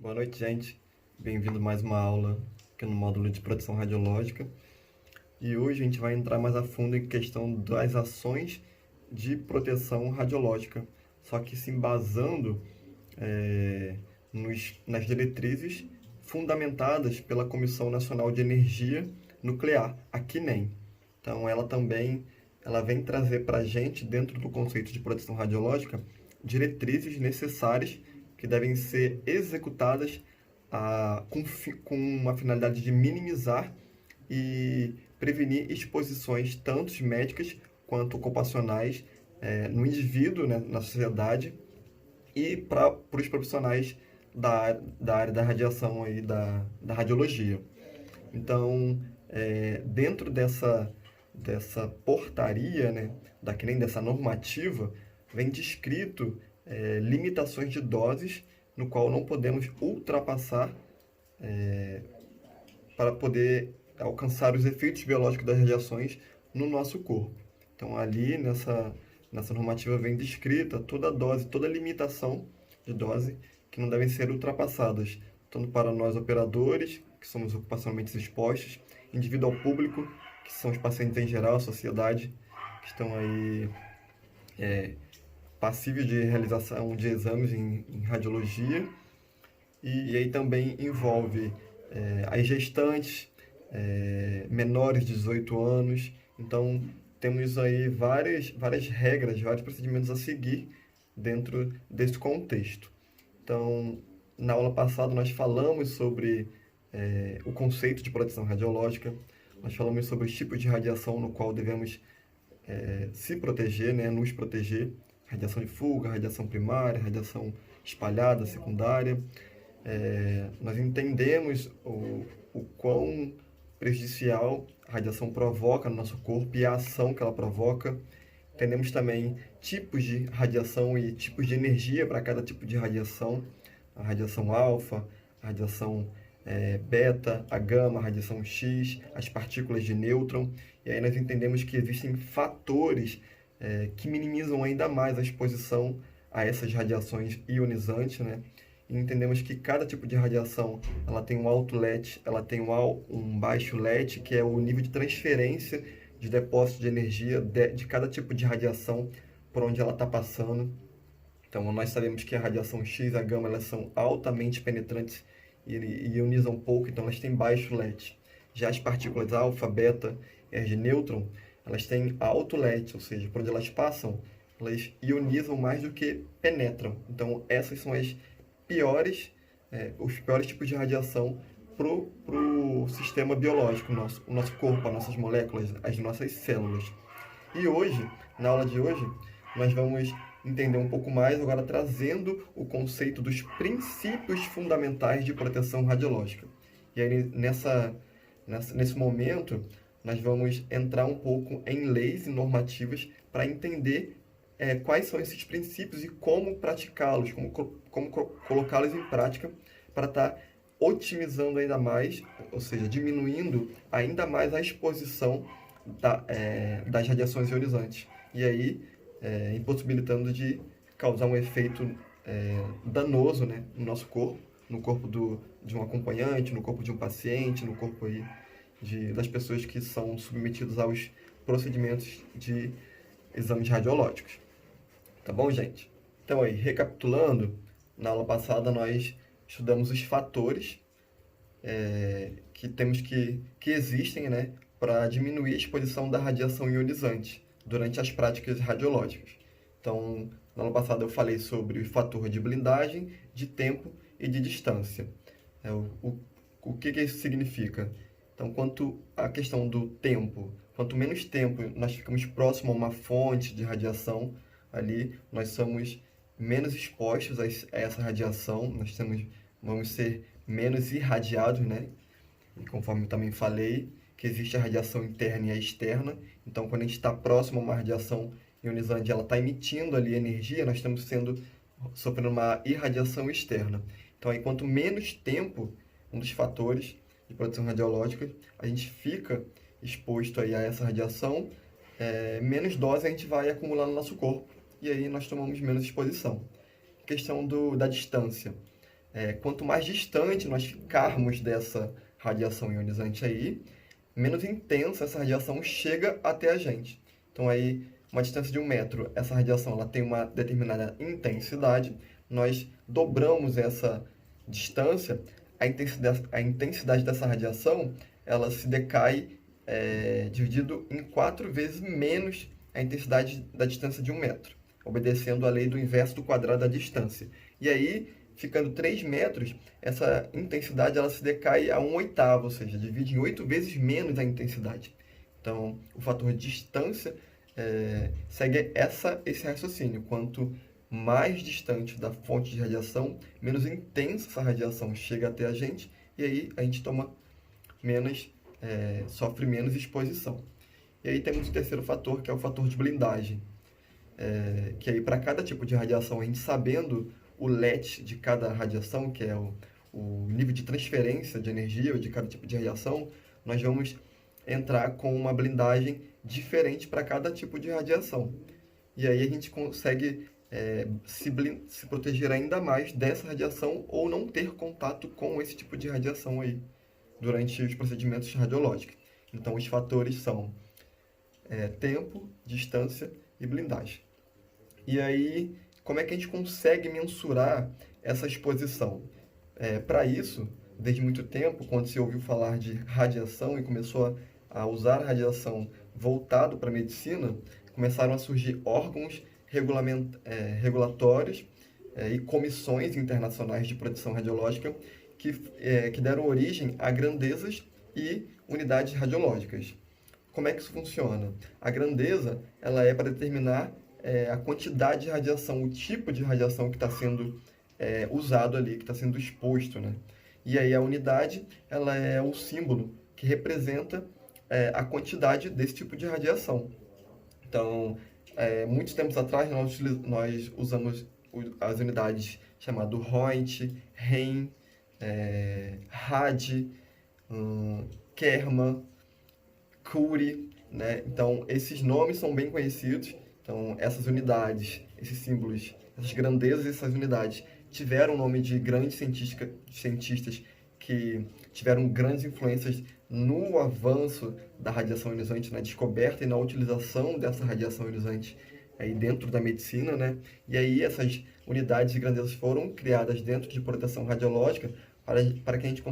Boa noite, gente. Bem-vindo a mais uma aula aqui no módulo de proteção radiológica. E hoje a gente vai entrar mais a fundo em questão das ações de proteção radiológica, só que se embasando nas diretrizes fundamentadas pela Comissão Nacional de Energia Nuclear, a CNEM. Então, ela vem trazer para a gente, dentro do conceito de proteção radiológica, diretrizes necessárias que devem ser executadas com uma finalidade de minimizar e prevenir exposições tanto médicas quanto ocupacionais no indivíduo, né, na sociedade, e para os profissionais da área da radiação e da radiologia. Então, dentro dessa portaria, né, que nem dessa normativa, vem descrito limitações de doses no qual não podemos ultrapassar para poder alcançar os efeitos biológicos das radiações no nosso corpo. Então, ali nessa normativa vem descrita toda a dose, toda a limitação de dose que não devem ser ultrapassadas, tanto para nós operadores, que somos ocupacionalmente expostos, indivíduo ao público, que são os pacientes em geral, a sociedade, que estão aí passíveis de realização de exames em radiologia, e aí também envolve as gestantes, menores de 18 anos. Então, temos aí várias regras, vários procedimentos a seguir dentro desse contexto. Então, na aula passada nós falamos sobre o conceito de proteção radiológica, nós falamos sobre os tipos de radiação no qual devemos se proteger, né, nos proteger, radiação de fuga, radiação primária, radiação espalhada, secundária. Nós entendemos o quão prejudicial a radiação provoca no nosso corpo e a ação que ela provoca. Entendemos também tipos de radiação e tipos de energia para cada tipo de radiação. A radiação alfa, a radiação beta, a gama, a radiação X, as partículas de nêutron. E aí nós entendemos que existem fatores que minimizam ainda mais a exposição a essas radiações ionizantes, né? E entendemos que cada tipo de radiação ela tem um alto LET, ela tem um baixo LET, que é o nível de transferência de depósito de energia de cada tipo de radiação por onde ela está passando. Então, nós sabemos que a radiação X e a gama elas são altamente penetrantes e ionizam pouco, então elas têm baixo LET. Já as partículas alfa, beta e as de nêutron, elas têm alto LET, ou seja, por onde elas passam, elas ionizam mais do que penetram. Então, essas são os piores tipos de radiação para o sistema biológico, o nosso corpo, as nossas moléculas, as nossas células. E hoje, na aula de hoje, nós vamos entender um pouco mais, agora trazendo o conceito dos princípios fundamentais de proteção radiológica. E aí, nesse momento, nós vamos entrar um pouco em leis e normativas para entender quais são esses princípios e como praticá-los, como colocá-los em prática para estar otimizando ainda mais, ou seja, diminuindo ainda mais a exposição das radiações ionizantes. E aí, impossibilitando de causar um efeito danoso, né, no nosso corpo, no corpo de um acompanhante, no corpo de um paciente, no corpo aí das pessoas que são submetidas aos procedimentos de exames radiológicos. Tá bom, gente? Então aí, recapitulando, na aula passada nós estudamos os fatores que existem, né, para diminuir a exposição da radiação ionizante durante as práticas radiológicas. Então, na aula passada eu falei sobre o fator de blindagem, de tempo e de distância. O que isso significa? Então, quanto à questão do tempo, quanto menos tempo nós ficamos próximo a uma fonte de radiação, ali nós somos menos expostos a essa radiação, vamos ser menos irradiados, né? E conforme eu também falei, que existe a radiação interna e a externa. Então, quando a gente está próximo a uma radiação ionizante, ela está emitindo ali energia, nós estamos sofrendo uma irradiação externa. Então, aí, quanto menos tempo, um dos fatores de proteção radiológica, a gente fica exposto aí a essa radiação, menos dose a gente vai acumular no nosso corpo, e aí nós tomamos menos exposição. Questão da distância. Quanto mais distante nós ficarmos dessa radiação ionizante aí, menos intensa essa radiação chega até a gente. Então aí, uma distância de 1 metro, essa radiação ela tem uma determinada intensidade, nós dobramos essa distância, a intensidade dessa radiação ela se decai dividido em 4 vezes menos a intensidade da distância de 1 metro, obedecendo à lei do inverso do quadrado da distância. E aí, ficando 3 metros, essa intensidade ela se decai a 1/8, ou seja, divide em 8 vezes menos a intensidade. Então, o fator de distância segue esse raciocínio. Quanto mais distante da fonte de radiação, menos intensa essa radiação chega até a gente, e aí a gente sofre menos exposição. E aí temos o terceiro fator, que é o fator de blindagem. Que aí para cada tipo de radiação, a gente sabendo o LET de cada radiação, que é o nível de transferência de energia de cada tipo de radiação, nós vamos entrar com uma blindagem diferente para cada tipo de radiação. E aí a gente consegue se proteger ainda mais dessa radiação ou não ter contato com esse tipo de radiação aí durante os procedimentos radiológicos. Então os fatores são tempo, distância e blindagem. E aí, como é que a gente consegue mensurar essa exposição? Para isso, desde muito tempo, quando se ouviu falar de radiação e começou a usar a radiação voltado para a medicina, começaram a surgir órgãos regulatórios e comissões internacionais de proteção radiológica que deram origem a grandezas e unidades radiológicas. Como é que isso funciona? A grandeza ela é para determinar a quantidade de radiação, o tipo de radiação que está sendo usado ali, que está sendo exposto, né? E aí a unidade ela é o símbolo que representa a quantidade desse tipo de radiação. Então, muitos tempos atrás, nós usamos as unidades chamadas Roentgen, Rem, Rad, Kerma, Curie, né? Então, esses nomes são bem conhecidos. Então, essas unidades, esses símbolos, essas grandezas e essas unidades tiveram o nome de grandes cientistas que tiveram grandes influências no avanço da radiação ionizante, na descoberta e na utilização dessa radiação ionizante aí dentro da medicina, né? E aí essas unidades e grandezas foram criadas dentro de proteção radiológica para que a gente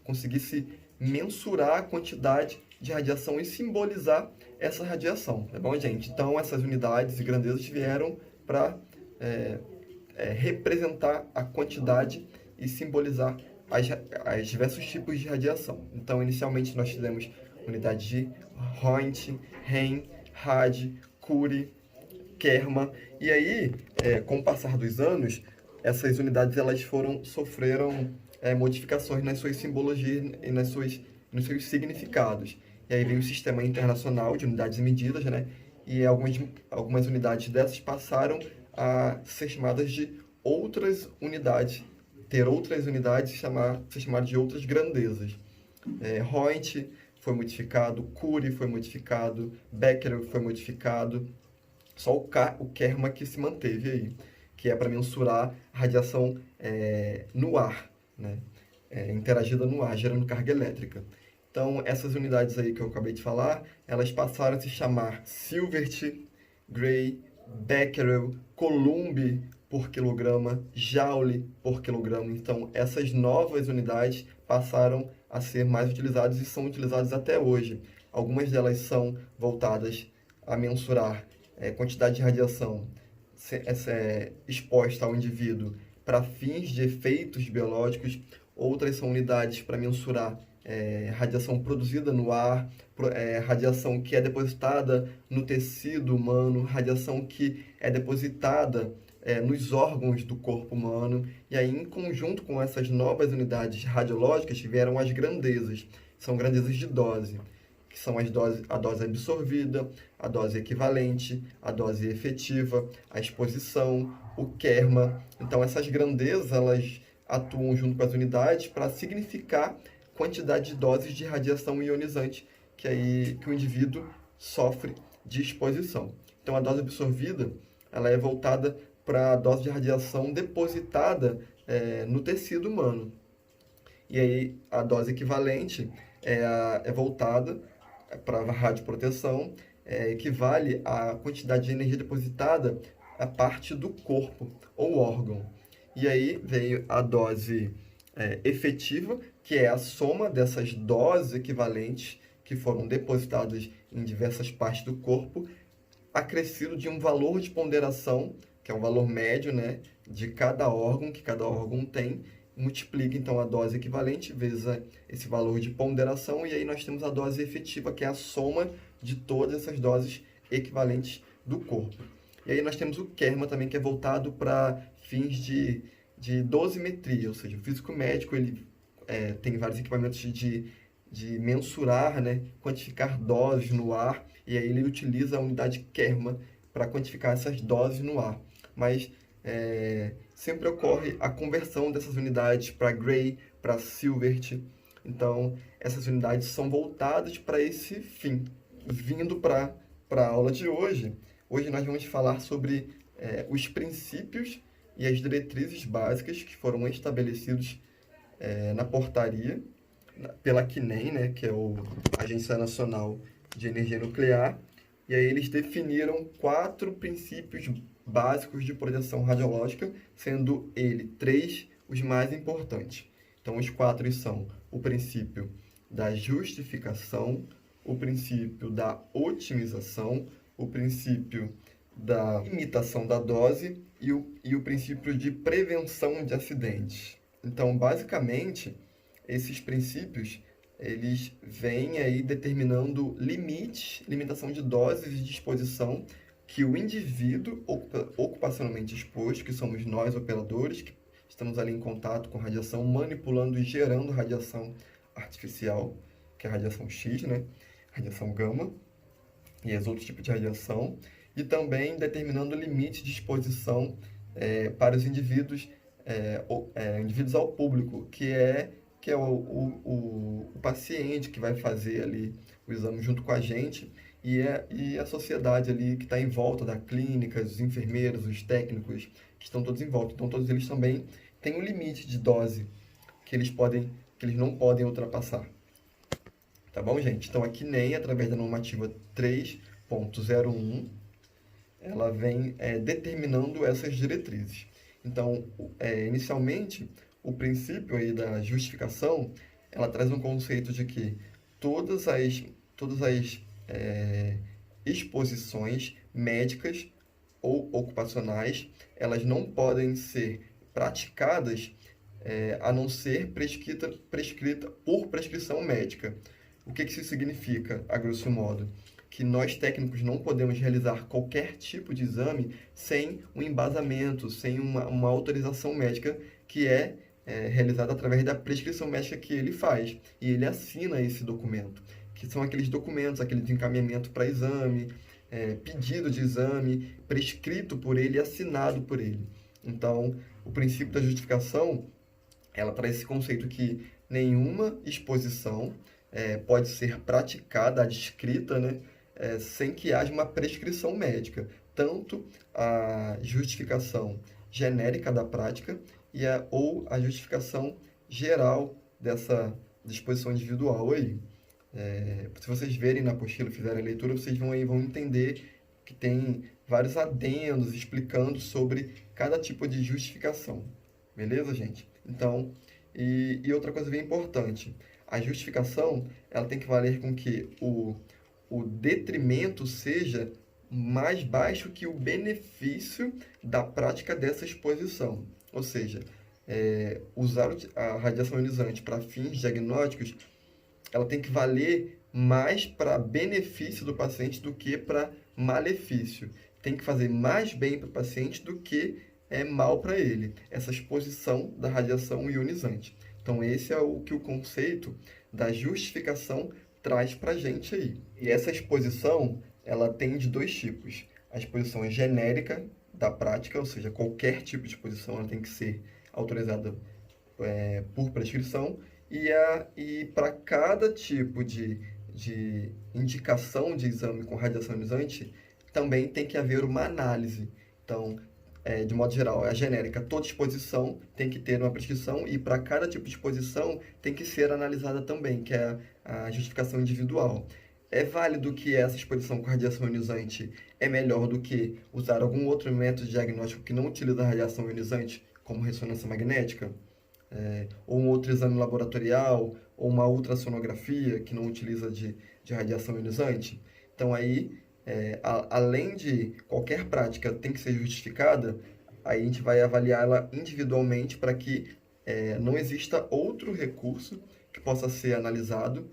conseguisse mensurar a quantidade de radiação e simbolizar essa radiação, tá bom, gente? Então, essas unidades e grandezas vieram para representar a quantidade e simbolizar as diversos tipos de radiação. Então, inicialmente, nós tivemos unidades de Roentgen, Rem, Rad, Curie, Kerma, e aí, com o passar dos anos, essas unidades elas sofreram modificações nas suas simbologias e nos seus significados. E aí veio o Sistema Internacional de Unidades e Medidas, né? E algumas unidades dessas passaram a ser chamadas de outras unidades, ter outras unidades e ser chamadas de outras grandezas. Roentgen foi modificado, Curie foi modificado, Becquerel foi modificado, só o Kerma que se manteve aí, que é para mensurar a radiação no ar, né? Interagida no ar, gerando carga elétrica. Então, essas unidades aí que eu acabei de falar, elas passaram a se chamar Sievert, Gray, Becquerel, Coulomb por quilograma, Joule por quilograma. Então, essas novas unidades passaram a ser mais utilizadas e são utilizadas até hoje. Algumas delas são voltadas a mensurar quantidade de radiação exposta ao indivíduo para fins de efeitos biológicos. Outras são unidades para mensurar radiação produzida no ar, radiação que é depositada no tecido humano, radiação que é depositada nos órgãos do corpo humano. E aí, em conjunto com essas novas unidades radiológicas, vieram as grandezas. São grandezas de dose, que são a dose absorvida, a dose equivalente, a dose efetiva, a exposição, o Kerma. Então, essas grandezas, elas atuam junto com as unidades para significar quantidade de doses de radiação ionizante que o indivíduo sofre de exposição. Então, a dose absorvida ela é voltada para a dose de radiação depositada no tecido humano. E aí a dose equivalente é voltada para a radioproteção, equivale à quantidade de energia depositada a parte do corpo ou órgão. E aí veio a dose efetiva, que é a soma dessas doses equivalentes que foram depositadas em diversas partes do corpo, acrescido de um valor de ponderação, que é um valor médio, né, de cada órgão, que cada órgão tem, multiplica então a dose equivalente vezes esse valor de ponderação, e aí nós temos a dose efetiva, que é a soma de todas essas doses equivalentes do corpo. E aí nós temos o kerma também, que é voltado para fins de dosimetria, ou seja, o físico médico ele tem vários equipamentos de mensurar, né, quantificar doses no ar, e aí ele utiliza a unidade kerma para quantificar essas doses no ar. Mas sempre ocorre a conversão dessas unidades para Gray, para Silvert. Então, essas unidades são voltadas para esse fim. Vindo para a aula de hoje, nós vamos falar sobre os princípios e as diretrizes básicas que foram estabelecidos na portaria pela CNEN, né, que é a Agência Nacional de Energia Nuclear, e aí eles definiram 4 princípios básicos de proteção radiológica, sendo 3 os mais importantes. Então, os 4 são o princípio da justificação, o princípio da otimização, o princípio da limitação da dose e o princípio de prevenção de acidentes. Então, basicamente, esses princípios eles vêm aí determinando limites, limitação de doses e de exposição que o indivíduo ocupacionalmente exposto, que somos nós operadores, que estamos ali em contato com radiação, manipulando e gerando radiação artificial, que é a radiação X, né? Radiação gama e os outros tipos de radiação, e também determinando limite de exposição para os indivíduos, indivíduos ao público, que é o paciente que vai fazer ali o exame junto com a gente e a sociedade ali que está em volta da clínica, os enfermeiros, os técnicos que estão todos em volta. Então, todos eles também têm um limite de dose que eles não podem ultrapassar. Tá bom, gente? Então, aqui nem através da normativa 3.01, ela vem determinando essas diretrizes. Então, inicialmente, o princípio aí da justificação, ela traz um conceito de que todas as exposições médicas ou ocupacionais, elas não podem ser praticadas a não ser prescrita por prescrição médica. O que isso significa, a grosso modo? Que nós técnicos não podemos realizar qualquer tipo de exame sem um embasamento, sem uma autorização médica que realizada através da prescrição médica que ele faz. E ele assina esse documento, que são aqueles documentos, aquele encaminhamento para exame, pedido de exame, prescrito por ele e assinado por ele. Então, o princípio da justificação, ela traz esse conceito que nenhuma exposição pode ser praticada, adscrita, né, sem que haja uma prescrição médica. Tanto a justificação genérica da prática ou a justificação geral dessa disposição individual aí. Se vocês verem na apostila, fizerem a leitura, vocês vão entender que tem vários adendos explicando sobre cada tipo de justificação. Beleza, gente? Então, e outra coisa bem importante, a justificação ela tem que valer com que o detrimento seja mais baixo que o benefício da prática dessa exposição. Ou seja, usar a radiação ionizante para fins diagnósticos, ela tem que valer mais para benefício do paciente do que para malefício. Tem que fazer mais bem para o paciente do que mal para ele, essa exposição da radiação ionizante. Então, esse é o que o conceito da justificação traz para a gente aí. E essa exposição, ela tem de 2 tipos. A exposição genérica da prática, ou seja, qualquer tipo de exposição ela tem que ser autorizada por prescrição, e para cada tipo de indicação de exame com radiação ionizante, também tem que haver uma análise. Então, de modo geral, é a genérica. Toda exposição tem que ter uma prescrição e para cada tipo de exposição tem que ser analisada também, que é a justificação individual. É válido que essa exposição com radiação ionizante é melhor do que usar algum outro método de diagnóstico que não utiliza radiação ionizante, como ressonância magnética, ou um outro exame laboratorial, ou uma ultrassonografia que não utiliza de radiação ionizante. Então aí, além de qualquer prática tem que ser justificada, aí a gente vai avaliá-la individualmente para que não exista outro recurso que possa ser analisado,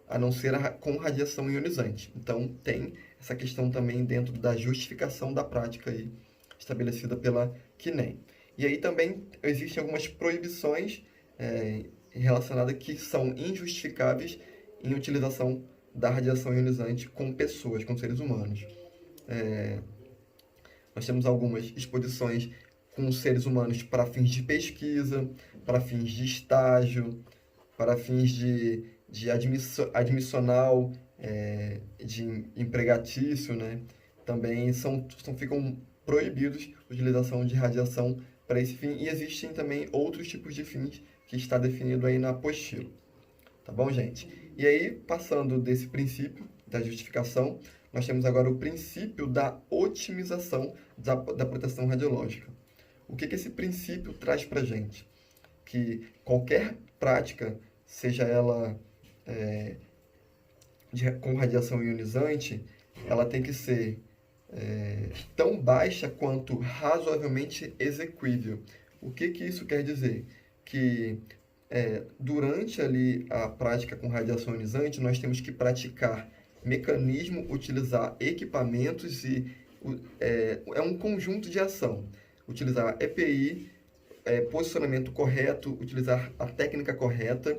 a não ser com radiação ionizante. Então tem essa questão também dentro da justificação da prática aí, estabelecida pela CNEM. E aí também existem algumas proibições relacionadas que são injustificáveis em utilização da radiação ionizante com pessoas, com seres humanos. Nós temos algumas exposições com seres humanos para fins de pesquisa, para fins de estágio, para fins de admissional, de empregatício, né? Também ficam proibidos a utilização de radiação para esse fim, e existem também outros tipos de fins que está definido aí na apostila. Tá bom, gente? E aí, passando desse princípio da justificação, nós temos agora o princípio da otimização da proteção radiológica. O que esse princípio traz para a gente? Que qualquer prática, seja ela com radiação ionizante, ela tem que ser tão baixa quanto razoavelmente exequível. O que isso quer dizer? Que durante ali a prática com radiação ionizante, nós temos que praticar mecanismo, utilizar equipamentos e é um conjunto de ação. Utilizar EPI, posicionamento correto, utilizar a técnica correta,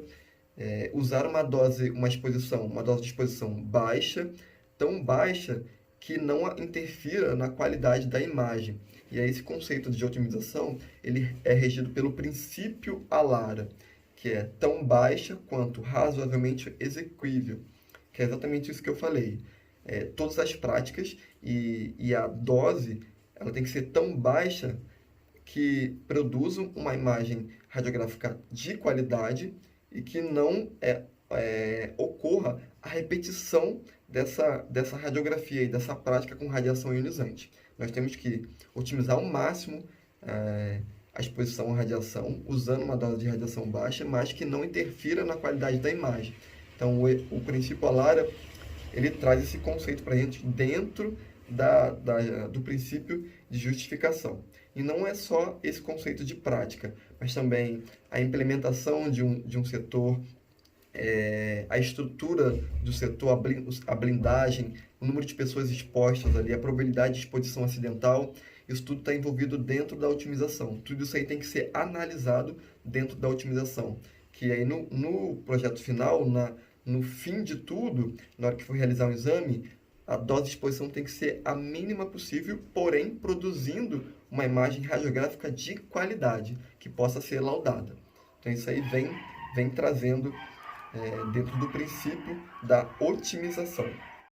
usar uma dose de exposição baixa, tão baixa que não interfira na qualidade da imagem. E aí esse conceito de otimização, ele é regido pelo princípio ALARA, que é tão baixa quanto razoavelmente exequível, que é exatamente isso que eu falei. Todas as práticas e a dose, ela tem que ser tão baixa que produzam uma imagem radiográfica de qualidade e que não ocorra a repetição dessa radiografia e dessa prática com radiação ionizante. Nós temos que otimizar ao máximo a exposição à radiação, usando uma dose de radiação baixa, mas que não interfira na qualidade da imagem. Então, o princípio ALARA, ele traz esse conceito para a gente dentro do princípio de justificação. E não é só esse conceito de prática, mas também a implementação de um setor, a estrutura do setor, a blindagem, o número de pessoas expostas ali, a probabilidade de exposição acidental, isso tudo está envolvido dentro da otimização. Tudo isso aí tem que ser analisado dentro da otimização. Que aí no projeto final, no fim de tudo, na hora que for realizar um exame, a dose de exposição tem que ser a mínima possível, porém produzindo uma imagem radiográfica de qualidade, que possa ser laudada. Então isso aí vem trazendo dentro do princípio da otimização.